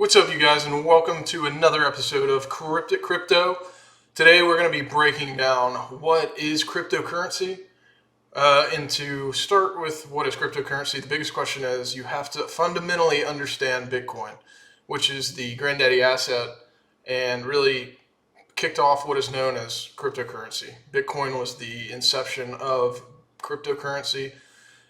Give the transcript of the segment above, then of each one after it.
What's up, you guys, and welcome to another episode of Cryptic Crypto. Today we're going to be breaking down what is cryptocurrency. And to start with what is cryptocurrency, the biggest question is you have to fundamentally understand Bitcoin, which is the granddaddy asset and really kicked off what is known as cryptocurrency. Bitcoin was the inception of cryptocurrency.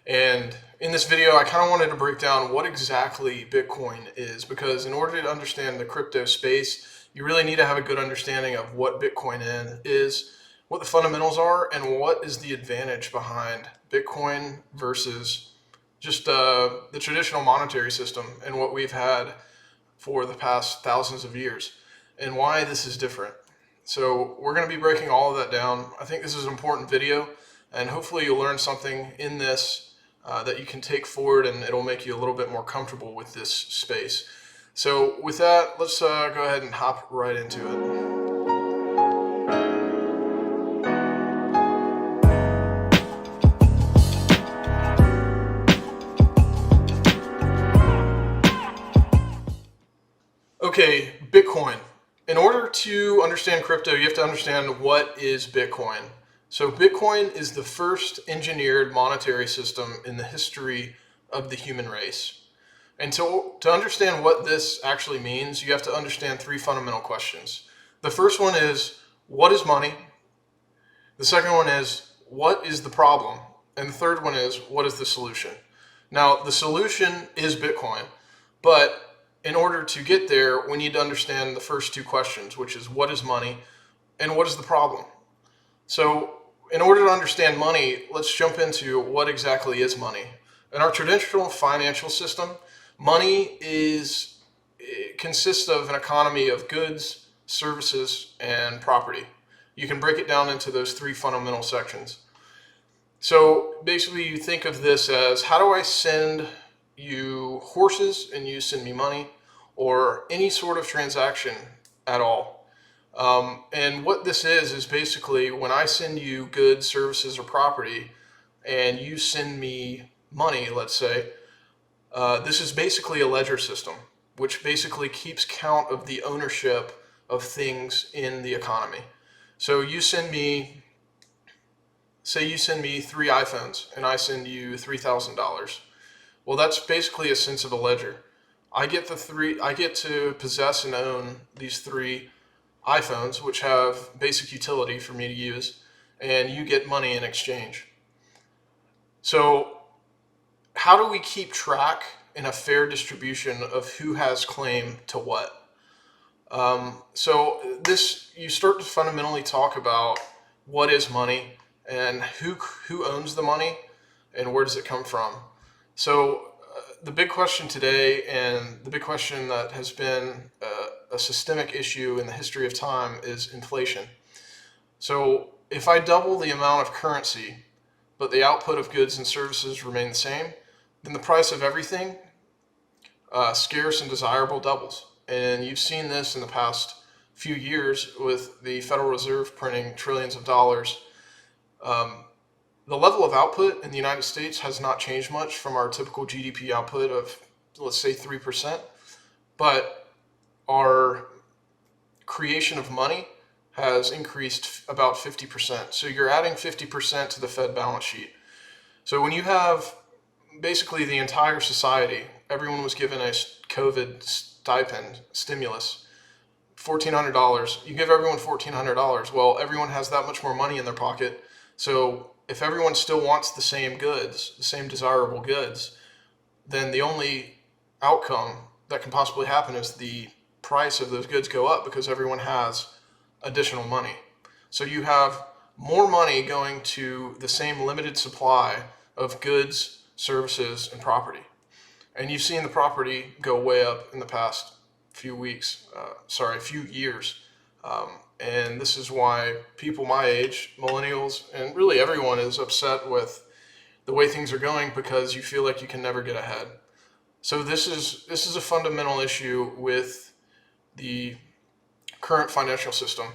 And in this video, I kind of wanted to break down what exactly Bitcoin is, because in order to understand the crypto space, you really need to have a good understanding of what Bitcoin is, what the fundamentals are, and what is the advantage behind Bitcoin versus just the traditional monetary system and what we've had for the past thousands of years, and why this is different. So we're going to be breaking all of that down. I think this is an important video, and hopefully you'll learn something in this that you can take forward, and it'll make you a little bit more comfortable with this space. So with that, let's go ahead and hop right into it. Okay, Bitcoin. In order to understand crypto, you have to understand what is Bitcoin. So Bitcoin is the first engineered monetary system in the history of the human race. And to understand what this actually means, you have to understand three fundamental questions. The first one is, what is money? The second one is, what is the problem? And the third one is, what is the solution? Now, the solution is Bitcoin, but in order to get there, we need to understand the first two questions, which is, what is money and what is the problem? So in order to understand money, let's jump into what exactly is money. In our traditional financial system, money consists of an economy of goods, services, and property. You can break it down into those three fundamental sections. So basically you think of this as, how do I send you horses and you send me money, or any sort of transaction at all? And what this is basically when I send you goods, services, or property, and you send me money, let's say, this is basically a ledger system, which basically keeps count of the ownership of things in the economy. So you send me, say you send me 3 iPhones, and I send you $3,000. Well, that's basically a sense of a ledger. I get to possess and own these 3 iPhones, which have basic utility for me to use, and you get money in exchange. So how do we keep track in a fair distribution of who has claim to what? So you start to fundamentally talk about what is money and who owns the money and where does it come from. So the big question today, and the big question that has been a systemic issue in the history of time, is inflation. So if I double the amount of currency, but the output of goods and services remain the same, then the price of everything, scarce and desirable, doubles. And you've seen this in the past few years with the Federal Reserve printing trillions of dollars. The level of output in the United States has not changed much from our typical GDP output of, let's say, 3%, but our creation of money has increased about 50%. So you're adding 50% to the Fed balance sheet. So when you have basically the entire society, everyone was given a COVID stipend, stimulus, $1,400. You give everyone $1,400. Well, everyone has that much more money in their pocket. So if everyone still wants the same goods, the same desirable goods, then the only outcome that can possibly happen is the price of those goods go up because everyone has additional money. So you have more money going to the same limited supply of goods, services, and property. And you've seen the property go way up in the past few years. And this is why people my age, millennials, and really everyone is upset with the way things are going, because you feel like you can never get ahead. So this is a fundamental issue with the current financial system.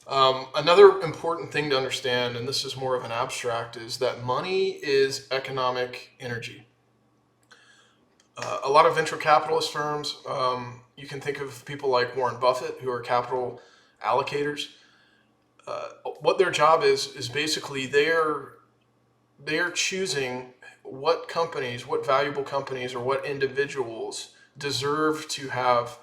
Another important thing to understand, and this is more of an abstract, is that money is economic energy. A lot of venture capitalist firms, you can think of people like Warren Buffett, who are capital allocators. What their job is basically they're choosing what companies, what valuable companies, or what individuals deserve to have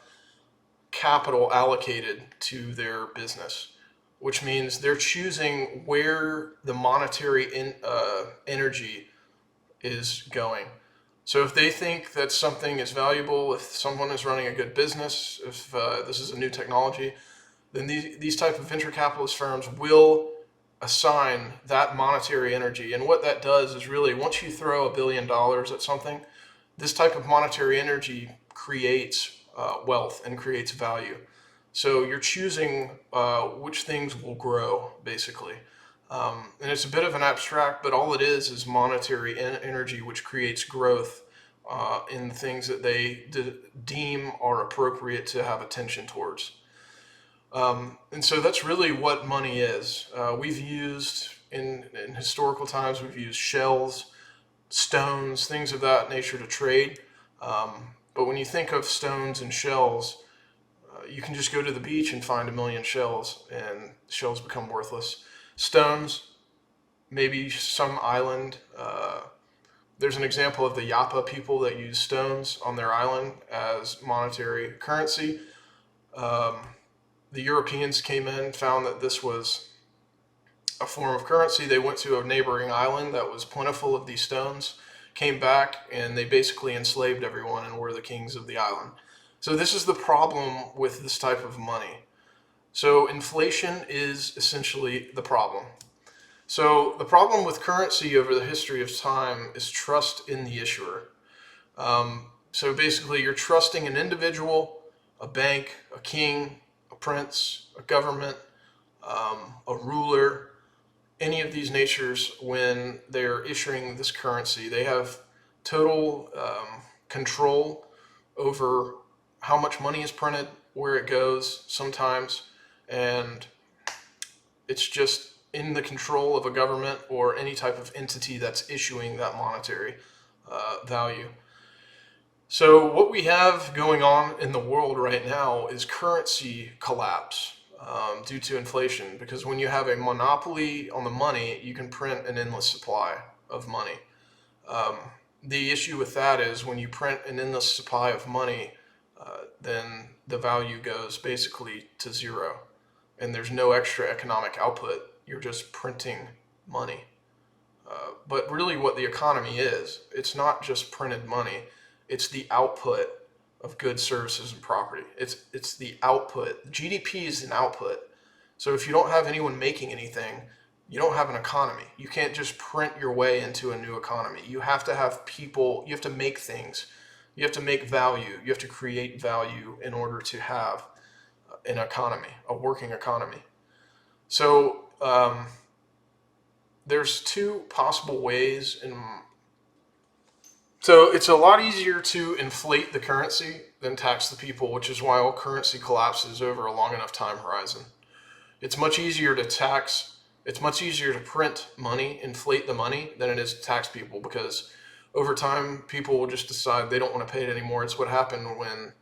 capital allocated to their business, which means they're choosing where the monetary energy is going. So if they think that something is valuable, if someone is running a good business, if this is a new technology, then these type of venture capitalist firms will assign that monetary energy. And what that does is really, once you throw $1 billion at something, this type of monetary energy creates wealth and creates value. So you're choosing which things will grow, basically. And it's a bit of an abstract, but all it is monetary energy, which creates growth in things that they deem are appropriate to have attention towards. And so that's really what money is. We've used, in historical times, we've used shells, stones, things of that nature to trade. But when you think of stones and shells, you can just go to the beach and find 1 million shells, and shells become worthless. Stones, maybe some island. There's an example of the Yapa people that use stones on their island as monetary currency. The Europeans came in, found that this was a form of currency. They went to a neighboring island that was plentiful of these stones, came back, and they basically enslaved everyone and were the kings of the island. So this is the problem with this type of money. So inflation is essentially the problem. So the problem with currency over the history of time is trust in the issuer. So basically, you're trusting an individual, a bank, a king, a prince, a government, a ruler, any of these natures when they're issuing this currency. They have total control over how much money is printed, where it goes sometimes, and it's just in the control of a government or any type of entity that's issuing that monetary value. So what we have going on in the world right now is currency collapse due to inflation, because when you have a monopoly on the money, you can print an endless supply of money. The issue with that is when you print an endless supply of money, then the value goes basically to zero, and there's no extra economic output. You're just printing money. But really what the economy is, it's not just printed money, it's the output of goods, services, and property. It's the output. GDP is an output. So if you don't have anyone making anything, you don't have an economy. You can't just print your way into a new economy. You have to have people, you have to make things, you have to make value, you have to create value in order to have an economy, a working economy. So there's two possible ways so it's a lot easier to inflate the currency than tax the people, which is why all currency collapses over a long enough time horizon. It's much easier to print money, inflate the money, than it is to tax people, because over time people will just decide they don't want to pay it anymore. It's what happened when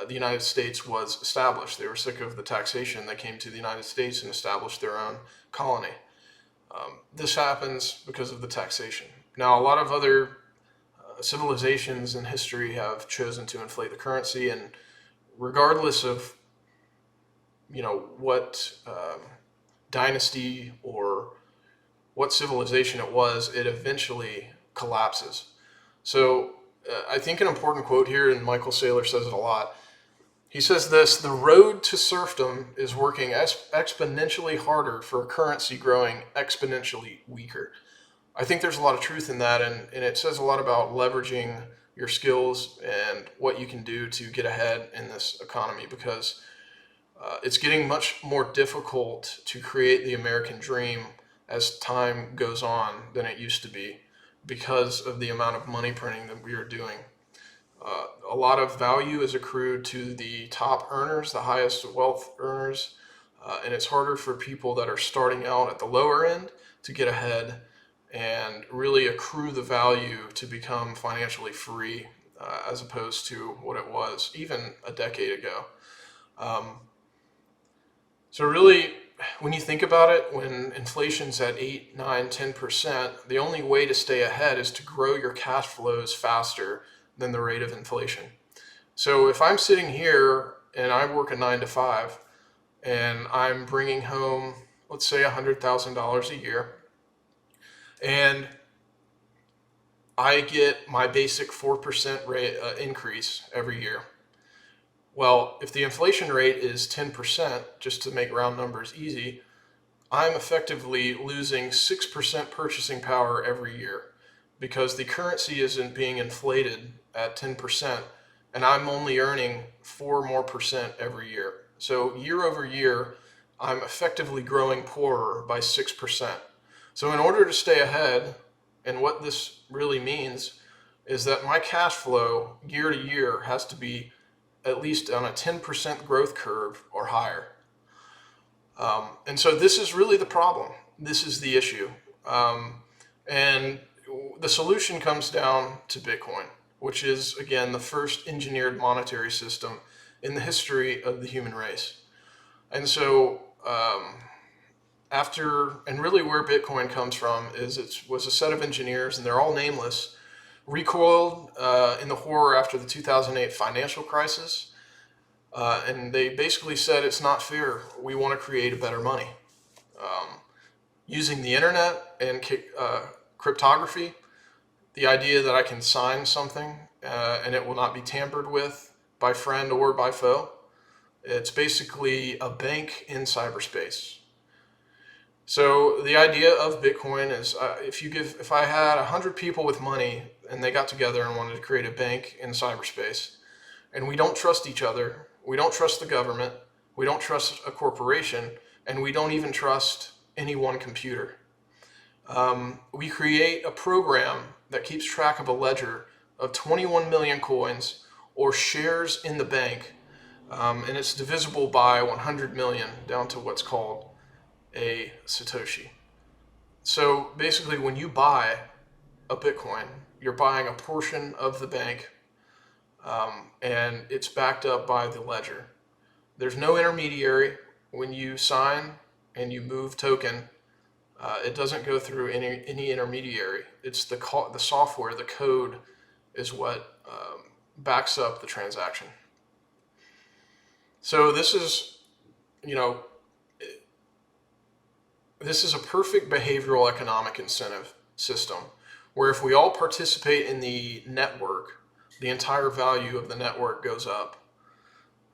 the United States was established. They were sick of the taxation. They came to the United States and established their own colony. This happens because of the taxation. Now, a lot of other civilizations in history have chosen to inflate the currency, and regardless of what dynasty or what civilization it was, it eventually collapses. So I think an important quote here, and Michael Saylor says it a lot. He says this: the road to serfdom is working exponentially harder for a currency growing exponentially weaker. I think there's a lot of truth in that, and it says a lot about leveraging your skills and what you can do to get ahead in this economy, because it's getting much more difficult to create the American dream as time goes on than it used to be, because of the amount of money printing that we are doing. A lot of value is accrued to the top earners, the highest wealth earners, and it's harder for people that are starting out at the lower end to get ahead and really accrue the value to become financially free as opposed to what it was even a decade ago. So really, when you think about it, when inflation's at 8, 9, 10%, the only way to stay ahead is to grow your cash flows faster than the rate of inflation. So if I'm sitting here and I work a 9 to 5 and I'm bringing home, let's say $100,000 a year, and I get my basic 4% rate increase every year. Well, if the inflation rate is 10%, just to make round numbers easy, I'm effectively losing 6% purchasing power every year because the currency isn't being inflated at 10% and I'm only earning 4 more percent every year. So year over year, I'm effectively growing poorer by 6%. So in order to stay ahead, and what this really means is that my cash flow year to year has to be at least on a 10% growth curve or higher. And so this is really the problem. This is the issue. And the solution comes down to Bitcoin, which is, again, the first engineered monetary system in the history of the human race. And so and really where Bitcoin comes from is it was a set of engineers, and they're all nameless, recoiled in the horror after the 2008 financial crisis. And they basically said, it's not fair. We want to create a better money. Using the internet and cryptography, the idea that I can sign something and it will not be tampered with by friend or by foe. It's basically a bank in cyberspace. So the idea of Bitcoin is if I had 100 people with money and they got together and wanted to create a bank in cyberspace, and we don't trust each other, we don't trust the government, we don't trust a corporation, and we don't even trust any one computer. We create a program that keeps track of a ledger of 21 million coins or shares in the bank, and it's divisible by 100 million down to what's called a Satoshi. So basically, when you buy a Bitcoin, you're buying a portion of the bank, and it's backed up by the ledger. There's no intermediary. When you sign and you move token, it doesn't go through any intermediary. It's the software, the code is what backs up the transaction. So this is, this is a perfect behavioral economic incentive system where if we all participate in the network, the entire value of the network goes up.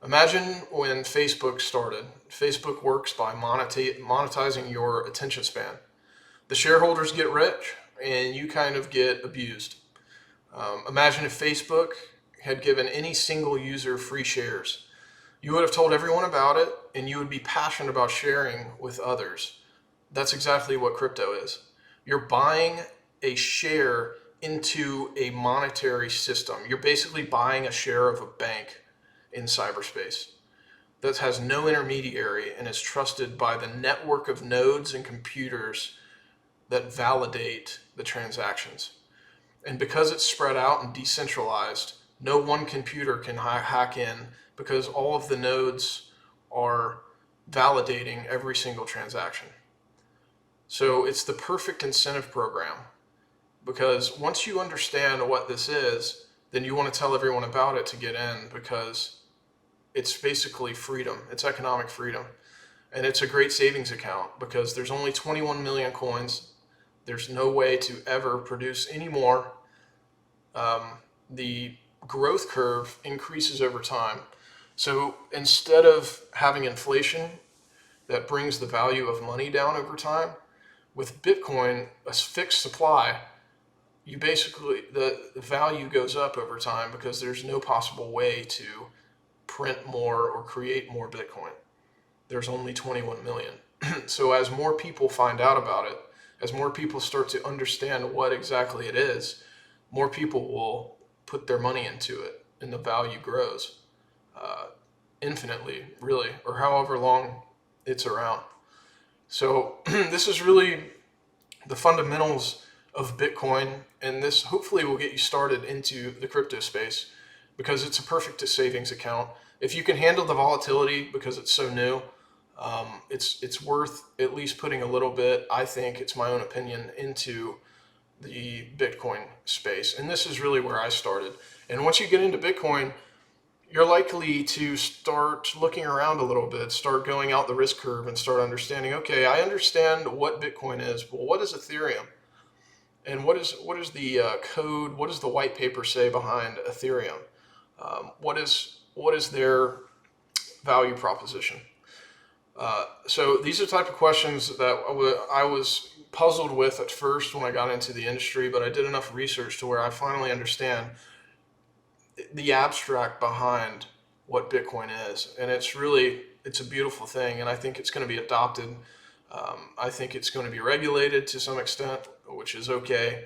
Imagine when Facebook started. Facebook works by monetizing your attention span. The shareholders get rich and you kind of get abused. Imagine if Facebook had given any single user free shares. You would have told everyone about it and you would be passionate about sharing with others. That's exactly what crypto is. You're buying a share into a monetary system. You're basically buying a share of a bank in cyberspace that has no intermediary and is trusted by the network of nodes and computers that validate the transactions. And because it's spread out and decentralized, no one computer can hack in because all of the nodes are validating every single transaction. So it's the perfect incentive program, because once you understand what this is, then you want to tell everyone about it to get in, because it's basically freedom. It's economic freedom. And it's a great savings account because there's only 21 million coins. There's no way to ever produce any more. The growth curve increases over time. So instead of having inflation that brings the value of money down over time, with Bitcoin, a fixed supply, you basically, the value goes up over time because there's no possible way to print more or create more Bitcoin. There's only 21 million. So as more people find out about it, as more people start to understand what exactly it is, more people will put their money into it and the value grows infinitely, really, or however long it's around. So this is really the fundamentals of Bitcoin, and this hopefully will get you started into the crypto space because it's a perfect savings account. If you can handle the volatility because it's so new, it's worth at least putting a little bit, I think, it's my own opinion, into the Bitcoin space. And this is really where I started. And once you get into Bitcoin, you're likely to start looking around a little bit, start going out the risk curve and start understanding, okay, I understand what Bitcoin is. Well, what is Ethereum? And what is the code? What does the white paper say behind Ethereum? What is their value proposition? So these are the type of questions that I was puzzled with at first when I got into the industry, but I did enough research to where I finally understand the abstract behind what Bitcoin is. And it's a beautiful thing. And I think it's going to be adopted. I think it's going to be regulated to some extent, which is okay.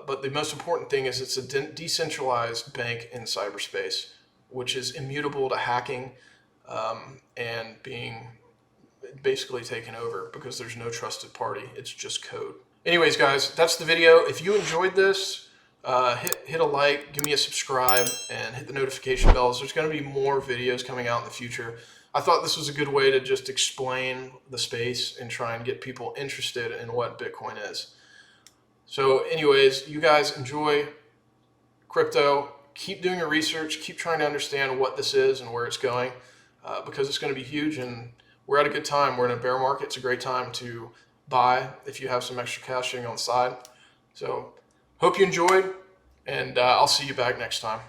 But the most important thing is it's a decentralized bank in cyberspace, which is immutable to hacking and being basically taken over because there's no trusted party. It's just code. Anyways, guys, that's the video. If you enjoyed this, hit a like, give me a subscribe, and hit the notification bells. There's going to be more videos coming out in the future. I thought this was a good way to just explain the space and try and get people interested in what Bitcoin is. So anyways, you guys enjoy crypto. Keep doing your research. Keep trying to understand what this is and where it's going because it's going to be huge. And we're at a good time. We're in a bear market. It's a great time to buy if you have some extra cash sitting on the side. So hope you enjoyed, and I'll see you back next time.